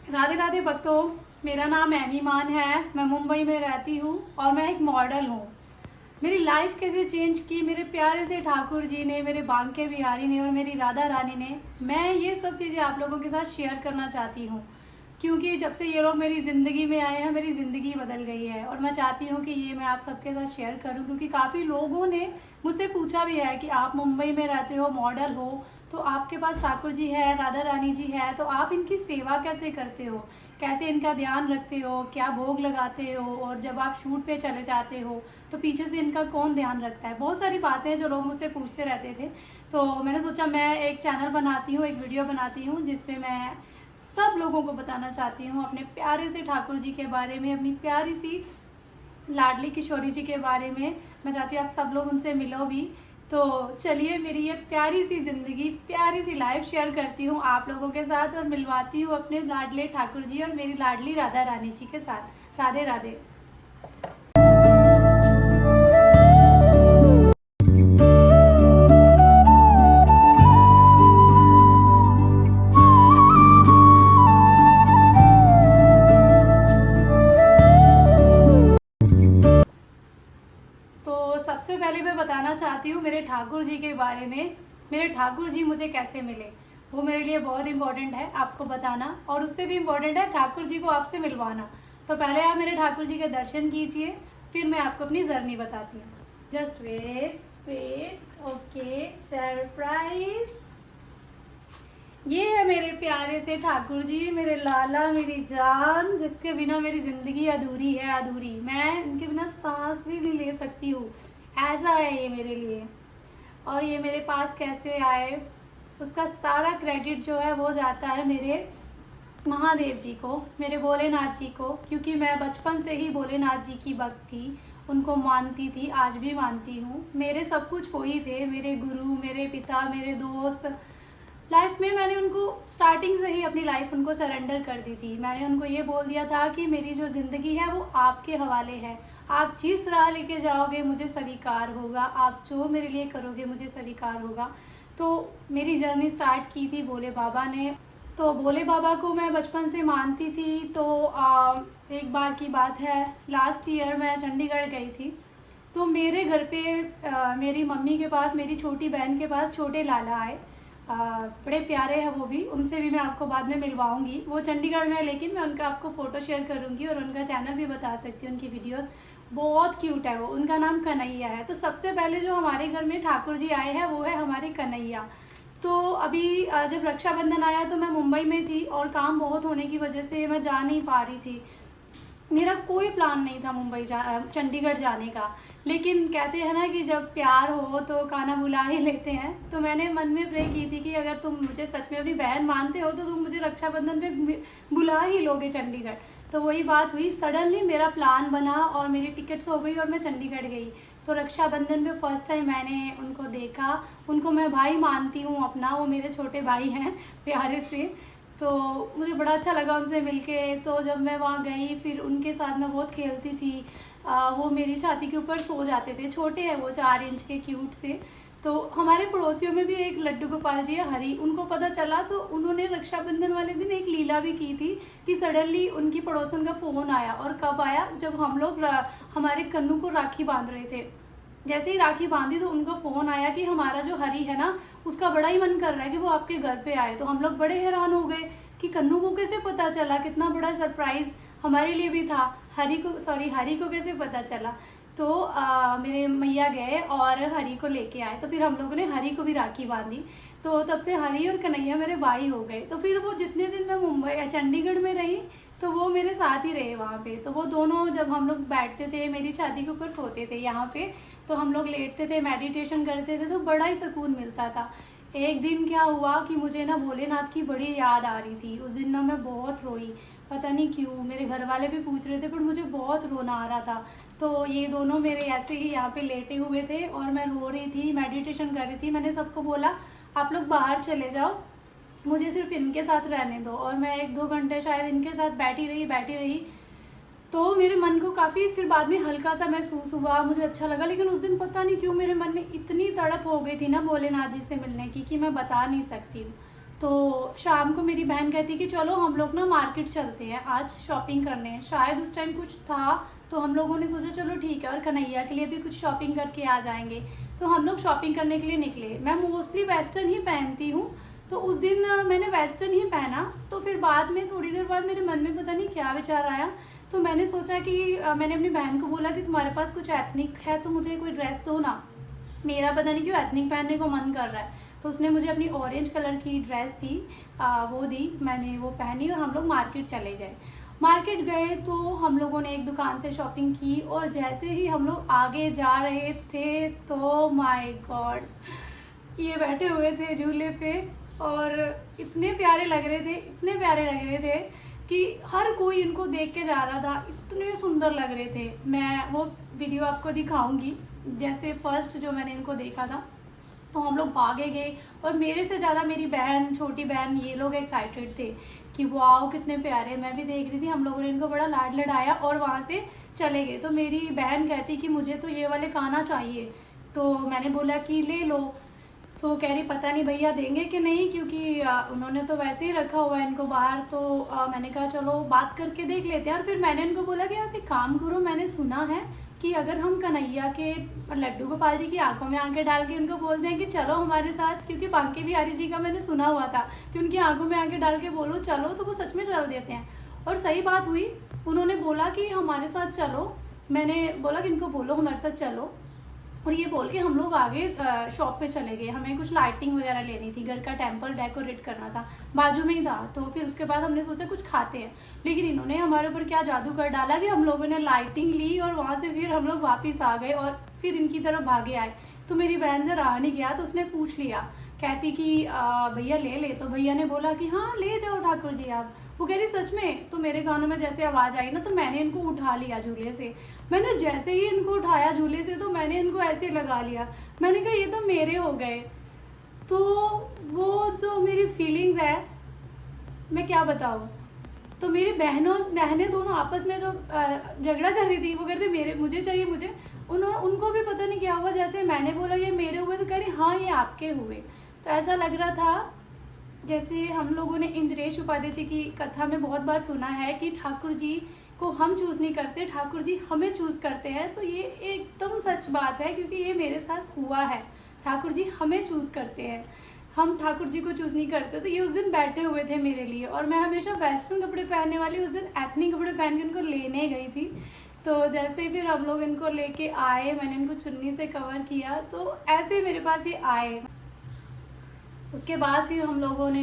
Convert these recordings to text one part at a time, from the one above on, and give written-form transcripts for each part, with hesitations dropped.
राधे राधे भक्तों, मेरा नाम एमी मान है। मैं मुंबई में रहती हूँ और मैं एक मॉडल हूँ। मेरी लाइफ कैसे चेंज की मेरे प्यारे से ठाकुर जी ने, मेरे बांके बिहारी ने और मेरी राधा रानी ने, मैं ये सब चीज़ें आप लोगों के साथ शेयर करना चाहती हूँ। क्योंकि जब से ये लोग मेरी ज़िंदगी में आए हैं, मेरी ज़िंदगी बदल गई है और मैं चाहती हूँ कि ये मैं आप सबके साथ शेयर करूँ। क्योंकि काफ़ी लोगों ने मुझसे पूछा भी है कि आप मुंबई में रहते हो, मॉडल हो, तो आपके पास ठाकुर जी है, राधा रानी जी है, तो आप इनकी सेवा कैसे करते हो, कैसे इनका ध्यान रखते हो, क्या भोग लगाते हो, और जब आप शूट पे चले जाते हो तो पीछे से इनका कौन ध्यान रखता है। बहुत सारी बातें हैं जो लोग मुझसे पूछते रहते थे। तो मैंने सोचा मैं एक चैनल बनाती हूँ, एक वीडियो बनाती हूँ जिसपे मैं सब लोगों को बताना चाहती हूँ अपने प्यारे से ठाकुर जी के बारे में, अपनी प्यारी सी लाडली किशोरी जी के बारे में। मैं चाहती हूँ आप सब लोग उनसे मिलो भी। तो चलिए मेरी ये प्यारी सी ज़िंदगी, प्यारी सी लाइफ शेयर करती हूँ आप लोगों के साथ और मिलवाती हूँ अपने लाडले ठाकुर जी और मेरी लाडली राधा रानी जी के साथ। राधे राधे। तो सबसे पहले मैं बताना चाहती हूँ मेरे ठाकुर जी के बारे में। मेरे ठाकुर जी मुझे कैसे मिले, वो मेरे लिए बहुत इम्पोर्टेंट है आपको बताना, और उससे भी इम्पोर्टेंट है ठाकुर जी को आपसे मिलवाना। तो पहले आप मेरे ठाकुर जी के दर्शन कीजिए, फिर मैं आपको अपनी जर्नी बताती हूँ। Just wait wait, okay, surprise. ये है मेरे प्यारे से ठाकुर जी, मेरे लाला, मेरी जान, जिसके बिना मेरी ज़िंदगी अधूरी है, अधूरी। मैं इनके बिना सांस भी नहीं ले सकती हूँ, ऐसा है ये मेरे लिए। और ये मेरे पास कैसे आए, उसका सारा क्रेडिट जो है वो जाता है मेरे महादेव जी को, मेरे भोलेनाथ जी को। क्योंकि मैं बचपन से ही भोलेनाथ जी की भक्त थी, उनको मानती थी, आज भी मानती हूँ। मेरे सब कुछ वो ही थे, मेरे गुरु, मेरे पिता, मेरे दोस्त। लाइफ में मैंने उनको स्टार्टिंग से ही अपनी लाइफ उनको सरेंडर कर दी थी। मैंने उनको ये बोल दिया था कि मेरी जो ज़िंदगी है वो आपके हवाले है, आप जिस राह लेके जाओगे मुझे स्वीकार होगा, आप जो मेरे लिए करोगे मुझे स्वीकार होगा। तो मेरी जर्नी स्टार्ट की थी भोले बाबा ने। तो भोले बाबा को मैं बचपन से मानती थी। तो एक बार की बात है, लास्ट ईयर मैं चंडीगढ़ गई थी। तो मेरे घर पे मेरी मम्मी के पास, मेरी छोटी बहन के पास छोटे लाला आए। बड़े प्यारे हैं वो भी, उनसे भी मैं आपको बाद में मिलवाऊंगी। वो चंडीगढ़ में है लेकिन मैं उनका आपको फ़ोटो शेयर करूंगी और उनका चैनल भी बता सकती हूँ, उनकी वीडियोस बहुत क्यूट है। वो, उनका नाम कन्हैया है। तो सबसे पहले जो हमारे घर में ठाकुर जी आए हैं वो है हमारे कन्हैया। तो अभी जब रक्षाबंधन आया तो मैं मुंबई में थी और काम बहुत होने की वजह से मैं जा नहीं पा रही थी। मेरा कोई प्लान नहीं था चंडीगढ़ जाने का। लेकिन कहते हैं ना कि जब प्यार हो तो खाना बुला ही लेते हैं। तो मैंने मन में प्रे की थी कि अगर तुम मुझे सच में अपनी बहन मानते हो तो तुम मुझे रक्षाबंधन पे बुला ही लोगे चंडीगढ़। तो वही बात हुई, सडनली मेरा प्लान बना और मेरी टिकट्स हो गई और मैं चंडीगढ़ गई। तो रक्षाबंधन पे फर्स्ट टाइम मैंने उनको देखा। उनको मैं भाई मानती हूँ अपना, वो मेरे छोटे भाई हैं प्यारे से। तो मुझे बड़ा अच्छा लगा उनसे मिलके। तो जब मैं वहाँ गई फिर उनके साथ मैं बहुत खेलती थी। वो मेरी छाती के ऊपर सो जाते थे, छोटे हैं वो, 4 इंच के क्यूट से। तो हमारे पड़ोसियों में भी एक लड्डू गोपाल जी है, हरी, उनको पता चला तो उन्होंने रक्षाबंधन वाले दिन एक लीला भी की थी कि सडनली उनकी पड़ोसन का फ़ोन आया। और कब आया, जब हम लोग हमारे कन्नू को राखी बांध रहे थे। जैसे ही राखी बांधी तो उनका फ़ोन आया कि हमारा जो हरी है ना, उसका बड़ा ही मन कर रहा है कि वो आपके घर पे आए। तो हम लोग बड़े हैरान हो गए कि कन्नू को कैसे पता चला, कितना बड़ा सरप्राइज़ हमारे लिए भी था। हरी को कैसे पता चला। तो मेरे मैया गए और हरी को लेके आए। तो फिर हम लोगों ने हरी को भी राखी बांधी। तो तब से हरी और कन्हैया मेरे भाई हो गए। तो फिर वो जितने दिन मैं मुंबई चंडीगढ़ में रही तो वो मेरे साथ ही रहे वहाँ पे। तो वो दोनों जब हम लोग बैठते थे मेरी छाती के ऊपर सोते थे यहाँ पे, तो हम लोग लेटते थे, मेडिटेशन करते थे, तो बड़ा ही सुकून मिलता था। एक दिन क्या हुआ कि मुझे ना भोलेनाथ की बड़ी याद आ रही थी। उस दिन ना मैं बहुत रोई, पता नहीं क्यों। मेरे घर वाले भी पूछ रहे थे पर मुझे बहुत रोना आ रहा था। तो ये दोनों मेरे ऐसे ही यहाँ पे लेटे हुए थे और मैं रो रही थी, मेडिटेशन कर रही थी। मैंने सबको बोला आप लोग बाहर चले जाओ, मुझे सिर्फ इनके साथ रहने दो। और मैं 1-2 घंटे शायद इनके साथ बैठी रही। तो मेरे मन को काफ़ी फिर बाद में हल्का सा महसूस हुआ, मुझे अच्छा लगा। लेकिन उस दिन पता नहीं क्यों मेरे मन में इतनी तड़प हो गई थी ना भोलेनाथ जी से मिलने की कि मैं बता नहीं सकती हूँ। तो शाम को मेरी बहन कहती कि चलो हम लोग ना मार्केट चलते हैं, आज शॉपिंग करने हैं। शायद उस टाइम कुछ था तो हम लोगों ने सोचा चलो ठीक है, और कन्हैया के लिए भी कुछ शॉपिंग करके आ जाएंगे। तो हम लोग शॉपिंग करने के लिए निकले। मैं मोस्टली वेस्टर्न ही पहनती हूँ, तो उस दिन मैंने वेस्टर्न ही पहना। तो फिर बाद में थोड़ी देर बाद मेरे मन में पता नहीं क्या विचार आया, तो मैंने सोचा कि मैंने अपनी बहन को बोला कि तुम्हारे पास कुछ एथनिक है तो मुझे कोई ड्रेस दो ना, मेरा पता नहीं क्यों एथनिक पहनने को मन कर रहा है। तो उसने मुझे अपनी ऑरेंज कलर की ड्रेस थी वो दी, मैंने वो पहनी और हम लोग मार्केट चले गए। मार्केट गए तो हम लोगों ने एक दुकान से शॉपिंग की, और जैसे ही हम लोग आगे जा रहे थे तो माय गॉड, ये बैठे हुए थे झूले पे और इतने प्यारे लग रहे थे, इतने प्यारे लग रहे थे कि हर कोई इनको देख के जा रहा था, इतने सुंदर लग रहे थे। मैं वो वीडियो आपको दिखाऊंगी, जैसे फर्स्ट जो मैंने इनको देखा था तो हम लोग भागे गए, और मेरे से ज़्यादा मेरी बहन, छोटी बहन, ये लोग एक्साइटेड थे कि वाओ कितने प्यारे। मैं भी देख रही थी, हम लोगों ने इनको बड़ा लाड लड़ाया और वहाँ से चले गए। तो मेरी बहन कहती कि मुझे तो ये वाले काना चाहिए, तो मैंने बोला कि ले लो। तो कह रही पता नहीं भैया देंगे कि नहीं, क्योंकि उन्होंने तो वैसे ही रखा हुआ है इनको बाहर। तो मैंने कहा चलो बात करके देख लेते हैं। और फिर मैंने इनको बोला कि आप एक काम करो, मैंने सुना है कि अगर हम कन्हैया के लड्डू गोपाल जी की आंखों में आंखें डाल के उनको बोलते हैं कि चलो हमारे साथ, क्योंकि बांके बिहारी जी का मैंने सुना हुआ था कि उनकी आंखों में आंखें डाल के बोलो चलो, तो वो सच में चल देते हैं। और सही बात हुई, उन्होंने बोला कि हमारे साथ चलो। मैंने बोला कि इनको बोलो हमारे साथ चलो, और ये बोल के हम लोग आगे शॉप पे चले गए। हमें कुछ लाइटिंग वगैरह लेनी थी, घर का टेम्पल डेकोरेट करना था, बाजू में ही था। तो फिर उसके बाद हमने सोचा कुछ खाते हैं, लेकिन इन्होंने हमारे ऊपर क्या जादू कर डाला कि हम लोगों ने लाइटिंग ली और वहाँ से फिर हम लोग वापस आ गए और फिर इनकी तरफ भागे आए। तो मेरी बहन से रहा नहीं गया, तो उसने पूछ लिया, कहती कि भैया ले ले। तो भैया ने बोला कि हाँ ले जाओ ठाकुर जी आप। वो कह रही सच में। तो मेरे कानों में जैसे आवाज़ आई ना, तो मैंने इनको उठा लिया झूले से। मैंने जैसे ही इनको उठाया झूले से तो मैंने इनको ऐसे लगा लिया। मैंने कहा ये तो मेरे हो गए। तो वो जो मेरी फीलिंग्स है मैं क्या बताऊँ। तो मेरी बहनें दोनों आपस में जो झगड़ा कर रही थी, वो कहते मेरे मुझे चाहिए मुझे। उनको भी पता नहीं क्या हुआ, जैसे मैंने बोला ये मेरे हुए तो कह रही हाँ ये आपके हुए। तो ऐसा लग रहा था जैसे हम लोगों ने इंद्रेश उपाध्याय जी की कथा में बहुत बार सुना है कि ठाकुर जी को हम चूज़ नहीं करते, ठाकुर जी हमें चूज़ करते हैं। तो ये एकदम सच बात है, क्योंकि ये मेरे साथ हुआ है। ठाकुर जी हमें चूज़ करते हैं, हम ठाकुर जी को चूज़ नहीं करते। तो ये उस दिन बैठे हुए थे मेरे लिए, और मैं हमेशा वेस्टर्न कपड़े पहनने वाली, उस दिन एथनिक कपड़े पहन के इनको लेने गई थी। तो जैसे ही फिर हम लोग इनको लेके आए, मैंने इनको चुन्नी से कवर किया, तो ऐसे मेरे पास ये आए। उसके बाद फिर हम लोगों ने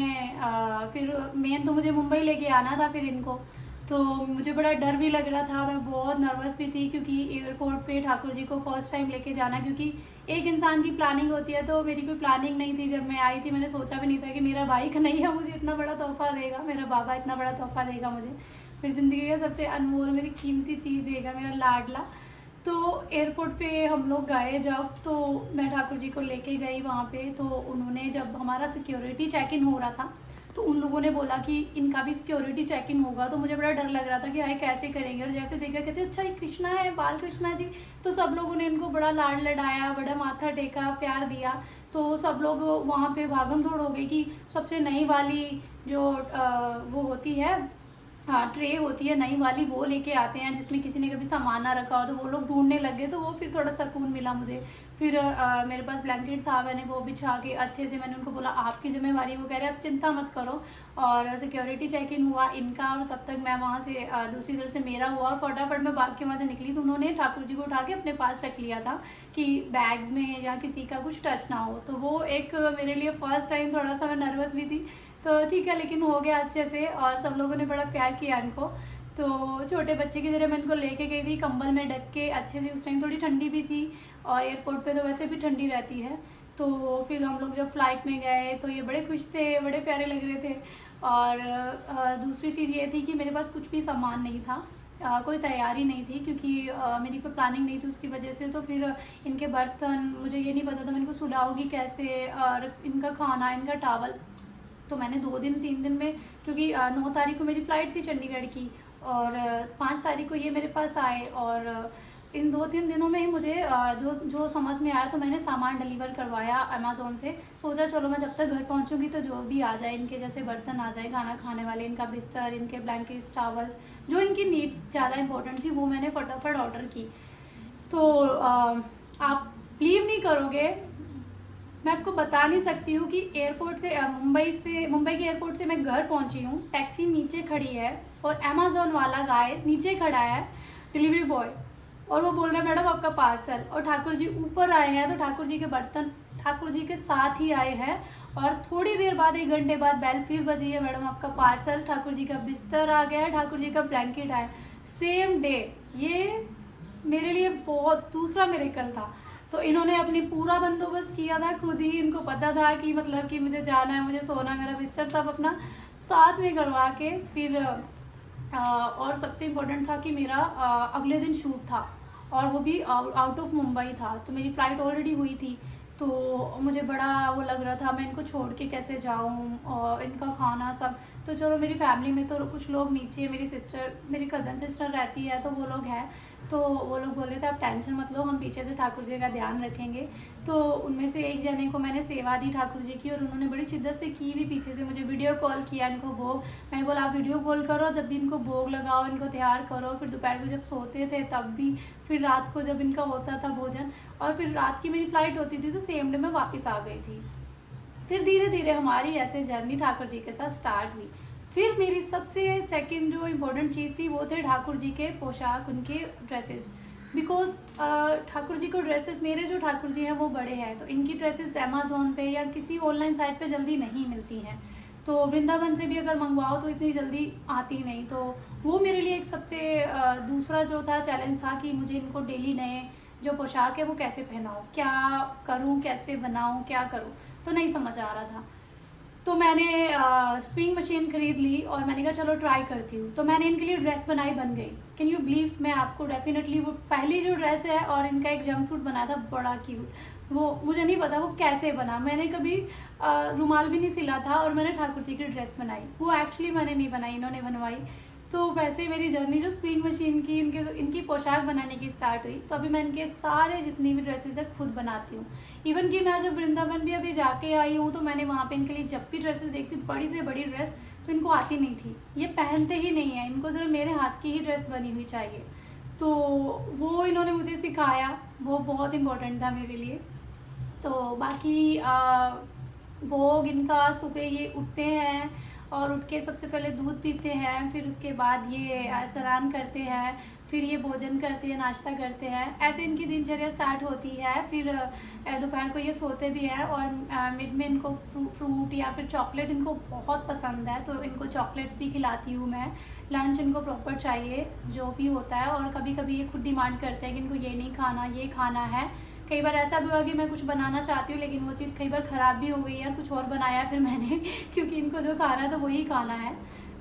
फिर मेन तो मुझे मुंबई लेके आना था फिर इनको। तो मुझे बड़ा डर भी लग रहा था, मैं बहुत नर्वस भी थी, क्योंकि एयरपोर्ट पे ठाकुर जी को फर्स्ट टाइम लेके जाना, क्योंकि एक इंसान की प्लानिंग होती है। तो मेरी कोई प्लानिंग नहीं थी। जब मैं आई थी मैंने सोचा भी नहीं था कि मेरा भाई कन्हैया मुझे इतना बड़ा तोहफा देगा, मेरा बाबा इतना बड़ा तोहफा देगा मुझे, मेरी ज़िंदगी का सबसे अनमोल, मेरी कीमती चीज़ देगा, मेरा लाडला। तो एयरपोर्ट पे हम लोग गए जब, तो मैं ठाकुर जी को लेके गई वहाँ पे। तो उन्होंने जब हमारा सिक्योरिटी चेक इन हो रहा था, तो उन लोगों ने बोला कि इनका भी सिक्योरिटी चेक इन होगा। तो मुझे बड़ा डर लग रहा था कि हाय कैसे करेंगे। और जैसे देखा कहते अच्छा ये कृष्णा है, बाल कृष्णा जी। तो सब लोगों ने इनको बड़ा लाड लड़ाया, बड़ा माथा टेका, प्यार दिया। तो सब लोग वहाँ पे भागम दौड़ हो गई कि सबसे नई वाली जो वो होती है, हाँ ट्रे होती है नई वाली, वो लेके आते हैं जिसमें किसी ने कभी सामान ना रखा हो। तो वो लोग ढूंढने लग गए, तो वो फिर थोड़ा सुकून मिला मुझे। फिर मेरे पास ब्लैंकेट था, मैंने वो बिछा के अच्छे से मैंने उनको बोला आपकी जिम्मेवारी। वो कह रहे आप चिंता मत करो। और सिक्योरिटी चेक इन हुआ इनका, और तब तक मैं वहाँ से दूसरी तरफ से मेरा हुआ, और फटाफट मैं भाग के वहाँ से निकली। तो उन्होंने ठाकुर जी को उठा के अपने पास रख लिया था कि बैग्स में या किसी का कुछ टच ना हो। तो वो एक मेरे लिए फ़र्स्ट टाइम, थोड़ा सा मैं नर्वस भी थी। तो ठीक है, लेकिन हो गया अच्छे से, और सब लोगों ने बड़ा प्यार किया इनको। तो छोटे बच्चे की तरह मैं इनको लेके गई थी, कंबल में ढक के अच्छे से। उस टाइम थोड़ी ठंडी भी थी, और एयरपोर्ट पे तो वैसे भी ठंडी रहती है। तो फिर हम लोग जब फ्लाइट में गए तो ये बड़े खुश थे, बड़े प्यारे लग रहे थे। और दूसरी चीज़ ये थी कि मेरे पास कुछ भी सामान नहीं था, कोई तैयारी नहीं थी, क्योंकि मेरी कोई प्लानिंग नहीं थी उसकी वजह से। तो फिर इनके बर्तन, मुझे ये नहीं पता था मैं इनको सुलाऊंगी कैसे, और इनका खाना, इनका टावल। तो मैंने 2 दिन 3 दिन में, क्योंकि 9 तारीख को मेरी फ़्लाइट थी चंडीगढ़ की, और 5 तारीख को ये मेरे पास आए, और इन 2-3 दिनों में ही मुझे जो समझ में आया तो मैंने सामान डिलीवर करवाया अमेज़ोन से। सोचा चलो मैं जब तक घर पहुंचूंगी तो जो भी आ जाए, इनके जैसे बर्तन आ जाए खाना खाने वाले, इनका बिस्तर, इनके ब्लैंकेट्स, टावल, जो इनकी नीड्स ज़्यादा इंपॉर्टेंट थी वो मैंने फटाफट ऑर्डर की। तो आप बिलीव नहीं करोगे, मैं आपको बता नहीं सकती हूँ कि एयरपोर्ट से मुंबई के एयरपोर्ट से मैं घर पहुँची हूँ, टैक्सी नीचे खड़ी है और अमेज़ॉन वाला गाय नीचे खड़ा है, डिलीवरी बॉय, और वो बोल रहा है मैडम आपका पार्सल। और ठाकुर जी ऊपर आए हैं तो ठाकुर जी के बर्तन ठाकुर जी के साथ ही आए हैं। और थोड़ी देर बाद, 1 घंटे बाद बेल फिर बजी है, मैडम आपका पार्सल, ठाकुर जी का बिस्तर आ गया है, ठाकुर जी का ब्लैंकेट आया, सेम डे। ये मेरे लिए बहुत दूसरा मिरेकल था। तो इन्होंने अपनी पूरा बंदोबस्त किया था खुद ही, इनको पता था कि मतलब कि मुझे जाना है, मुझे सोना है, मेरा बिस्तर सब अपना साथ में करवा के फिर और सबसे इम्पोर्टेंट था कि मेरा अगले दिन शूट था और वो भी आउट ऑफ मुंबई था, तो मेरी फ़्लाइट ऑलरेडी हुई थी। तो मुझे बड़ा वो लग रहा था मैं इनको छोड़ के कैसे जाऊँ, और इनका खाना सब। तो चलो मेरी फैमिली में तो कुछ लोग नीचे, मेरी कज़न सिस्टर रहती है तो वो लोग हैं, तो वो लोग बोले थे आप टेंशन मत लो, हम पीछे से ठाकुर जी का ध्यान रखेंगे। तो उनमें से एक जने को मैंने सेवा दी ठाकुर जी की, और उन्होंने बड़ी शिद्दत से की भी, पीछे से मुझे वीडियो कॉल किया इनको भोग। मैंने बोला आप वीडियो कॉल करो, जब भी इनको भोग लगाओ, इनको तैयार करो। फिर दोपहर को जब सोते थे तब भी, फिर रात को जब इनका होता था भोजन, और फिर रात की मेरी फ़्लाइट होती थी तो सेम डे में वापस आ गई थी। फिर धीरे धीरे हमारी ऐसे जर्नी ठाकुर जी के साथ स्टार्ट हुई। फिर मेरी सबसे सेकंड जो इम्पोर्टेंट चीज़ थी वो थे ठाकुर जी के पोशाक, उनके ड्रेसेस। बिकॉज ठाकुर जी को ड्रेसेस, मेरे जो ठाकुर जी हैं वो बड़े हैं, तो इनकी ड्रेसेस अमेज़ोन पे या किसी ऑनलाइन साइट पे जल्दी नहीं मिलती हैं। तो वृंदावन से भी अगर मंगवाओ तो इतनी जल्दी आती नहीं। तो वो मेरे लिए एक सबसे दूसरा जो था चैलेंज था कि मुझे इनको डेली नए जो पोशाक है वो कैसे पहनाऊँ, क्या करूँ, कैसे बनाऊँ, क्या करूँ, तो नहीं समझ आ रहा था। तो मैंने स्विंग मशीन खरीद ली और मैंने कहा चलो ट्राई करती हूँ। तो मैंने इनके लिए ड्रेस बनाई, बन गई। कैन यू बिलीव, मैं आपको डेफिनेटली वो पहली जो ड्रेस है, और इनका एक जंप सूट बनाया था बड़ा क्यूट, वो मुझे नहीं पता वो कैसे बना। मैंने कभी रुमाल भी नहीं सिला था और मैंने ठाकुर जी की ड्रेस बनाई। वो एक्चुअली मैंने नहीं बनाई, इन्होंने बनवाई। तो वैसे मेरी जर्नी जो स्विंग मशीन की, इनकी पोशाक बनाने की स्टार्ट हुई। तो अभी मैं इनके सारे जितनी भी ड्रेसेस है खुद बनाती हूँ। इवन कि मैं जब वृंदावन भी अभी जाके आई हूँ तो मैंने वहाँ पे इनके लिए जब भी ड्रेसेस देखती, बड़ी से बड़ी ड्रेस, तो इनको आती नहीं थी, ये पहनते ही नहीं है, इनको सिर्फ मेरे हाथ की ही ड्रेस बनी हुई चाहिए। तो वो इन्होंने मुझे सिखाया, वो बहुत इम्पोर्टेंट था मेरे लिए। तो बाकी भोग इनका सुबह ये उठते हैं और उठ के सबसे पहले दूध पीते हैं, फिर उसके बाद ये स्नान करते हैं, फिर ये भोजन करते हैं, नाश्ता करते हैं, ऐसे इनकी दिनचर्या स्टार्ट होती है। फिर दोपहर को ये सोते भी हैं, और मिड में इनको फ्रूट या फिर चॉकलेट इनको बहुत पसंद है, तो इनको चॉकलेट्स भी खिलाती हूँ मैं। लंच इनको प्रॉपर चाहिए जो भी होता है, और कभी कभी ये खुद डिमांड करते हैं कि इनको ये नहीं खाना, ये खाना है। कई बार ऐसा भी हुआ कि मैं कुछ बनाना चाहती हूँ लेकिन वो चीज़ कई बार ख़राब भी हो गई है, कुछ और बनाया फिर मैंने क्योंकि इनको जो खाना है तो वही खाना है।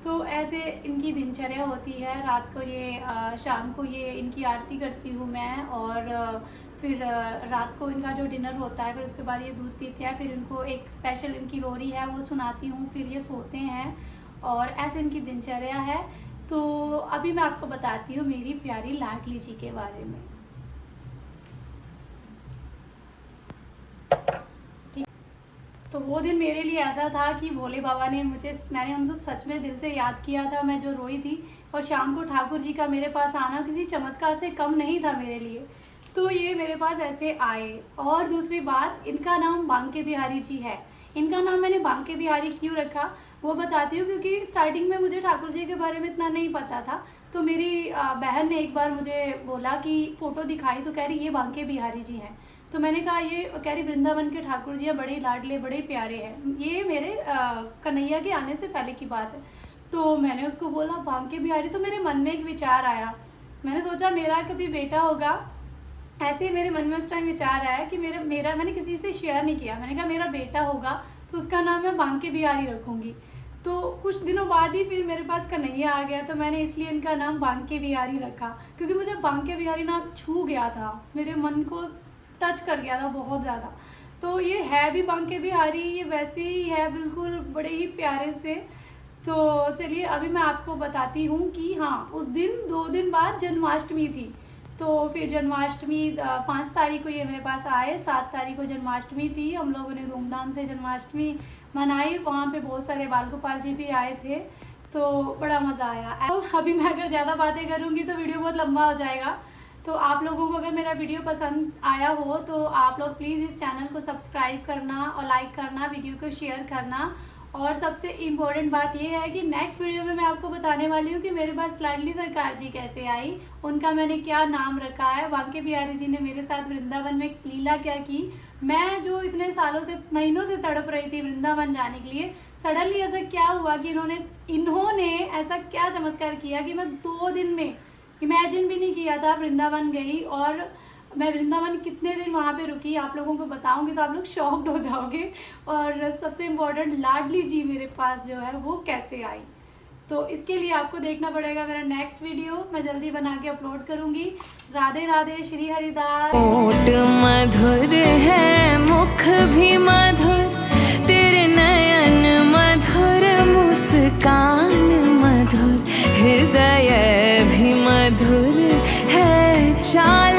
तो ऐसे इनकी दिनचर्या होती है। रात को ये शाम को ये इनकी आरती करती हूँ मैं, और फिर रात को इनका जो डिनर होता है, फिर उसके बाद ये दूध पीते हैं, फिर इनको एक स्पेशल इनकी लोरी है वो सुनाती हूँ, फिर ये सोते हैं, और ऐसे इनकी दिनचर्या है। तो अभी मैं आपको बताती हूँ मेरी प्यारी लाडली जी के बारे में। तो वो दिन मेरे लिए ऐसा था कि भोले बाबा ने मैंने उनको सच में दिल से याद किया था, मैं जो रोई थी। और शाम को ठाकुर जी का मेरे पास आना किसी चमत्कार से कम नहीं था मेरे लिए। तो ये मेरे पास ऐसे आए। और दूसरी बात, इनका नाम बांके बिहारी जी है। इनका नाम मैंने बांके बिहारी क्यों रखा वो बताती हूँ, क्योंकि स्टार्टिंग में मुझे ठाकुर जी के बारे में इतना नहीं पता था। तो मेरी बहन ने एक बार मुझे बोला कि फ़ोटो दिखाई, तो कह रही ये बांके बिहारी जी हैं। तो मैंने कहा ये, कह रही वृंदावन के ठाकुर जी हैं, बड़े लाडले, बड़े प्यारे हैं। ये मेरे कन्हैया के आने से पहले की बात है। तो मैंने उसको बोला बांके बिहारी, तो मेरे मन में एक विचार आया। मैंने सोचा मेरा कभी बेटा होगा, ऐसे ही मेरे मन में उस टाइम विचार आया कि मेरा मैंने किसी से शेयर नहीं किया। मैंने कहा मेरा बेटा होगा तो उसका नाम मैं बांके बिहारी रखूँगी। तो कुछ दिनों बाद ही फिर मेरे पास कन्हैया आ गया, तो मैंने इसलिए इनका नाम बांके बिहारी रखा, क्योंकि मुझे बांके बिहारी नाम छू गया था, मेरे मन को टच कर गया था बहुत ज़्यादा। तो ये है भी बांके बिहारी, ये वैसे ही है बिल्कुल, बड़े ही प्यारे से। तो चलिए अभी मैं आपको बताती हूँ कि हाँ, उस दिन 2 दिन बाद जन्माष्टमी थी। तो फिर जन्माष्टमी 5 तारीख को ये मेरे पास आए। 7 तारीख को जन्माष्टमी थी, हम लोगों ने धूमधाम से जन्माष्टमी मनाई। वहाँ पे बहुत सारे बाल गोपाल जी भी आए थे, तो बड़ा मज़ा आया। तो अभी मैं अगर ज़्यादा बातें करूँगी तो वीडियो बहुत लंबा हो जाएगा। तो आप लोगों को अगर मेरा वीडियो पसंद आया हो तो आप लोग प्लीज़ इस चैनल को सब्सक्राइब करना और लाइक करना, वीडियो को शेयर करना। और सबसे इम्पोर्टेंट बात ये है कि नेक्स्ट वीडियो में मैं आपको बताने वाली हूँ कि मेरे पास लाडली सरकार जी कैसे आई, उनका मैंने क्या नाम रखा है, बांके बिहारी जी ने मेरे साथ वृंदावन में लीला क्या की। मैं जो इतने सालों से, महीनों से तड़प रही थी वृंदावन जाने के लिए, सडनली ऐसा क्या हुआ कि इन्होंने ऐसा क्या चमत्कार किया कि मैं 2 दिन में, इमेजिन भी नहीं किया था, वृंदावन गई। और मैं वृंदावन कितने दिन वहाँ पे रुकी आप लोगों को बताऊंगी तो आप लोग शॉक्ड हो जाओगे। और सबसे इम्पोर्टेंट, लाडली जी मेरे पास जो है वो कैसे आई, तो इसके लिए आपको देखना पड़ेगा मेरा नेक्स्ट वीडियो। मैं जल्दी बना के अपलोड करूँगी। राधे राधे, श्री हरिदास। ओट मधुर है, मुख भी मधुर, तेरे नयन मधुर, मुस्कान मधुर, हृदय भी मधुर है, चाल